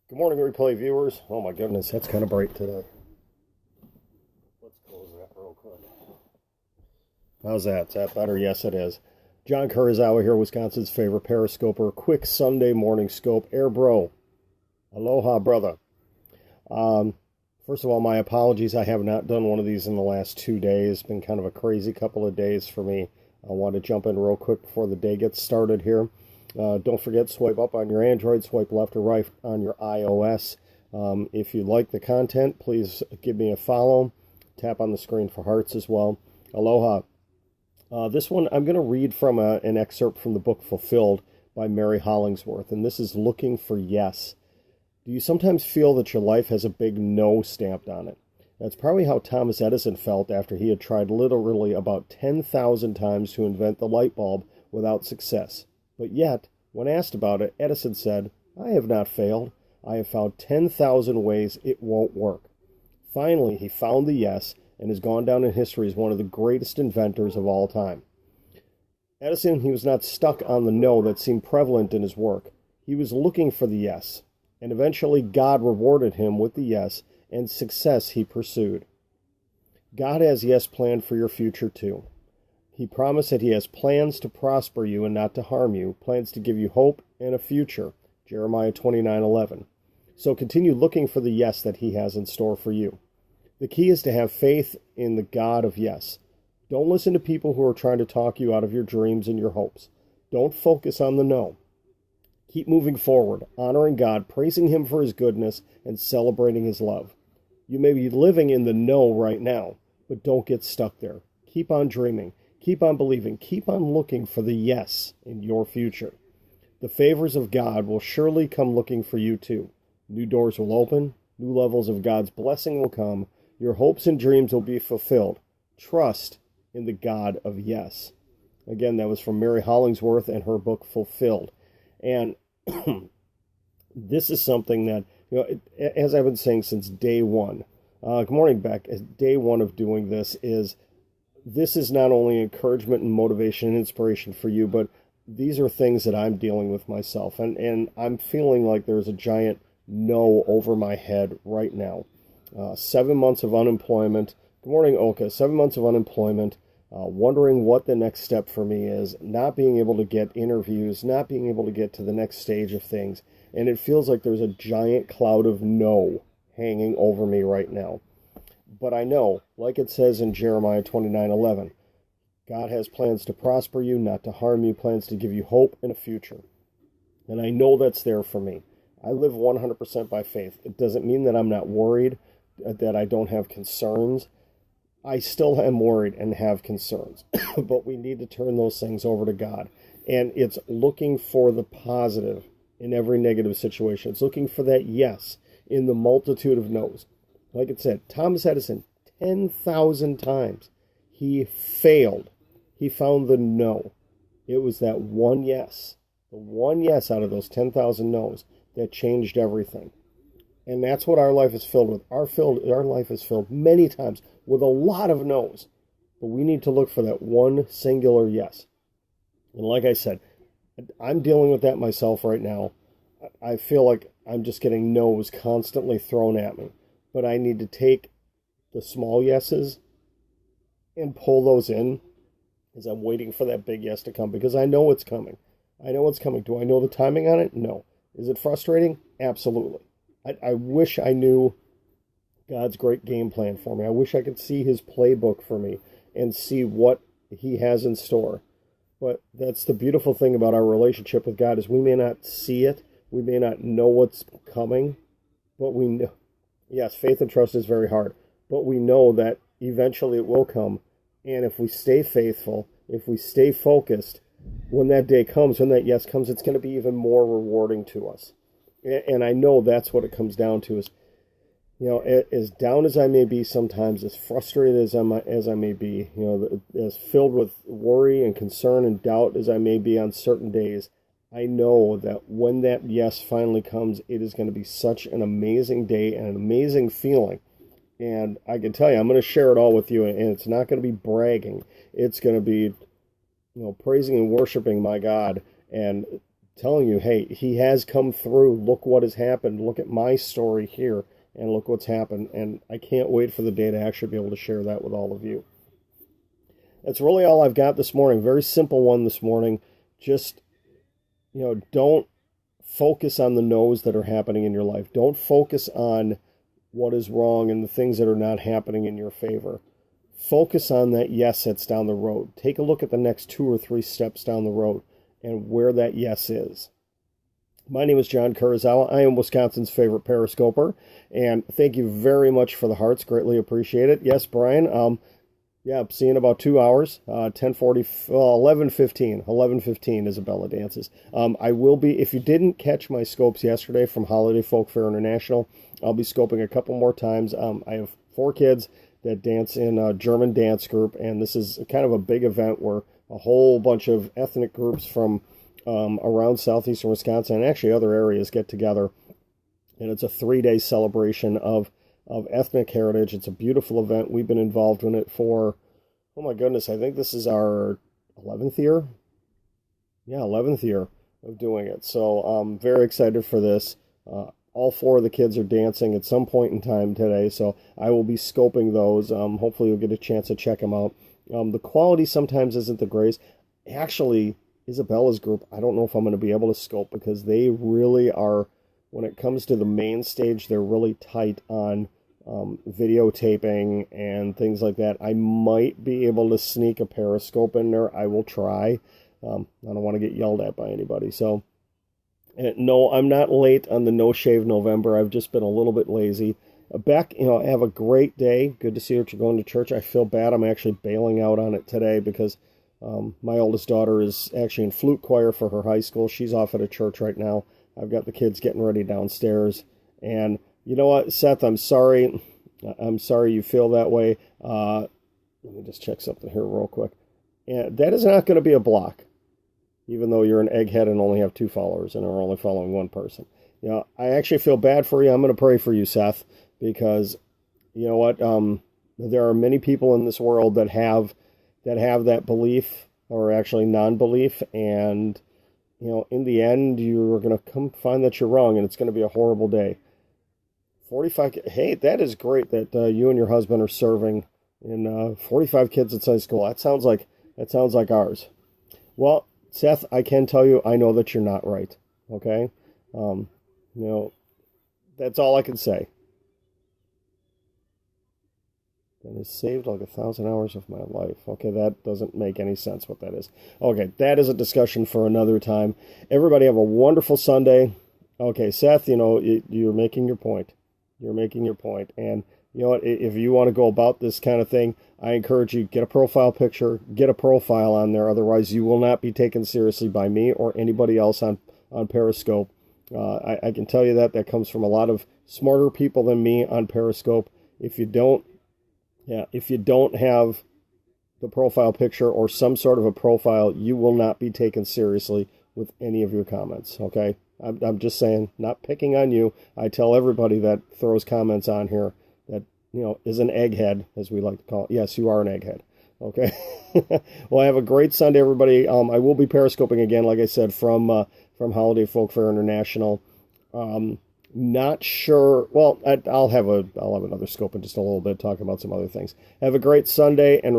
Good morning, replay viewers. Oh my goodness, that's kind of bright today. Let's close that real quick. How's that? Is that better? Yes, it is. John Kurizawa here, Wisconsin's favorite periscoper. Quick Sunday morning scope. Air bro. Aloha, brother. First of all, my apologies. I have not done one of these in the last 2 days. It's been kind of a crazy couple of days for me. I want to jump in real quick before the day gets started here. Don't forget, swipe up on your Android, swipe left or right on your iOS. If you like the content, please give me a follow. Tap on the screen for hearts as well. Aloha. This one, I'm going to read from an excerpt from the book Fulfilled by Mary Hollingsworth, and this is Looking for Yes. Do you sometimes feel that your life has a big no stamped on it? That's probably how Thomas Edison felt after he had tried literally about 10,000 times to invent the light bulb without success. But yet, when asked about it, Edison said, "I have not failed. I have found 10,000 ways it won't work." Finally, he found the yes and has gone down in history as one of the greatest inventors of all time. Edison, he was not stuck on the no that seemed prevalent in his work. He was looking for the yes, and eventually God rewarded him with the yes and success he pursued. God has yes planned for your future too. He promised that he has plans to prosper you and not to harm you, plans to give you hope and a future. Jeremiah 29:11. So continue looking for the yes that he has in store for you. The key is to have faith in the God of yes. Don't listen to people who are trying to talk you out of your dreams and your hopes. Don't focus on the no. Keep moving forward, honoring God, praising him for his goodness, and celebrating his love. You may be living in the no right now, but don't get stuck there. Keep on dreaming. Keep on believing. Keep on looking for the yes in your future. The favors of God will surely come looking for you too. New doors will open. New levels of God's blessing will come. Your hopes and dreams will be fulfilled. Trust in the God of yes. Again, that was from Mary Hollingsworth and her book Fulfilled. And this is something that, as I've been saying since day one, good morning, Beck, as day one of doing this is not only encouragement and motivation and inspiration for you, but these are things that I'm dealing with myself. And I'm feeling like there's a giant no over my head right now. 7 months of unemployment. Good morning, Oka. 7 months of unemployment. Wondering what the next step for me is. Not being able to get interviews. Not being able to get to the next stage of things. And it feels like there's a giant cloud of no hanging over me right now. But I know, like it says in Jeremiah 29:11, God has plans to prosper you, not to harm you, plans to give you hope and a future. And I know that's there for me. I live 100% by faith. It doesn't mean that I'm not worried, that I don't have concerns. I still am worried and have concerns. But we need to turn those things over to God. And it's looking for the positive in every negative situation. It's looking for that yes in the multitude of no's. Like it said, Thomas Edison, 10,000 times, he failed. He found the no. It was that one yes, the one yes out of those 10,000 no's that changed everything. And that's what our life is filled with. Our life is filled many times with a lot of no's. But we need to look for that one singular yes. And like I said, I'm dealing with that myself right now. I feel like I'm just getting no's constantly thrown at me. But I need to take the small yeses and pull those in as I'm waiting for that big yes to come, because I know it's coming. I know it's coming. Do I know the timing on it? No. Is it frustrating? Absolutely. I wish I knew God's great game plan for me. I wish I could see his playbook for me and see what he has in store. But that's the beautiful thing about our relationship with God, is we may not see it. We may not know what's coming, but we know. Yes, faith and trust is very hard, but we know that eventually it will come. And if we stay faithful, if we stay focused, when that day comes, when that yes comes, it's going to be even more rewarding to us. And I know that's what it comes down to is, as down as I may be sometimes, as frustrated as I may be, as filled with worry and concern and doubt as I may be on certain days, I know that when that yes finally comes, it is going to be such an amazing day and an amazing feeling. And I can tell you, I'm going to share it all with you, and it's not going to be bragging. It's going to be, praising and worshiping my God and telling you, hey, he has come through. Look what has happened. Look at my story here, and look what's happened. And I can't wait for the day to actually be able to share that with all of you. That's really all I've got this morning. Very simple one this morning. Just, don't focus on the no's that are happening in your life. Don't focus on what is wrong and the things that are not happening in your favor. Focus on that yes that's down the road. Take a look at the next 2 or 3 steps down the road and where that yes is. My name is John Kurosawa. I am Wisconsin's favorite periscoper, and thank you very much for the hearts. Greatly appreciate it. Yes, Brian. Yeah, see you in about 2 hours. 11:15. 11:15 Isabella dances. I will be, if you didn't catch my scopes yesterday from Holiday Folk Fair International, I'll be scoping a couple more times. I have 4 kids that dance in a German dance group, and this is kind of a big event where a whole bunch of ethnic groups from around southeastern Wisconsin and actually other areas get together, and it's a 3-day celebration of ethnic heritage. It's a beautiful event. We've been involved in it for, oh my goodness, I think this is our 11th year. Yeah, 11th year of doing it. So I'm very excited for this. All 4 of the kids are dancing at some point in time today, so I will be scoping those. Hopefully you'll get a chance to check them out. The quality sometimes isn't the greatest. Actually, Isabella's group, I don't know if I'm going to be able to scope because they really are, when it comes to the main stage, they're really tight on videotaping and things like that. I might be able to sneak a periscope in there. I will try. I don't want to get yelled at by anybody. So, no, I'm not late on the No Shave November. I've just been a little bit lazy. Beck, have a great day. Good to see that you're going to church. I feel bad. I'm actually bailing out on it today because my oldest daughter is actually in flute choir for her high school. She's off at a church right now. I've got the kids getting ready downstairs. And you know what, Seth, I'm sorry. I'm sorry you feel that way. Let me just check something here real quick. And that is not going to be a block, even though you're an egghead and only have 2 followers and are only following 1 person. I actually feel bad for you. I'm going to pray for you, Seth, because you know what? There are many people in this world that have that belief, or actually non-belief, and in the end, you're going to come find that you're wrong, and it's going to be a horrible day. 45. Hey, that is great that you and your husband are serving in 45 kids at Sunday school. That sounds like ours. Well, Seth, I can tell you, I know that you're not right. Okay, that's all I can say. That has saved like 1,000 hours of my life. Okay, that doesn't make any sense what that is. Okay, that is a discussion for another time. Everybody have a wonderful Sunday. Okay, Seth, you're making your point. You're making your point. And you know what? If you want to go about this kind of thing, I encourage you, get a profile picture, get a profile on there. Otherwise, you will not be taken seriously by me or anybody else on Periscope. I can tell you that comes from a lot of smarter people than me on Periscope. If you don't have the profile picture or some sort of a profile, you will not be taken seriously with any of your comments, okay? I'm just saying, not picking on you. I tell everybody that throws comments on here that, is an egghead, as we like to call it. Yes, you are an egghead, okay? Well, have a great Sunday, everybody. I will be periscoping again, like I said, from Holiday Folk Fair International. Not sure. Well, I'll have another scope in just a little bit, talking about some other things. Have a great Sunday, and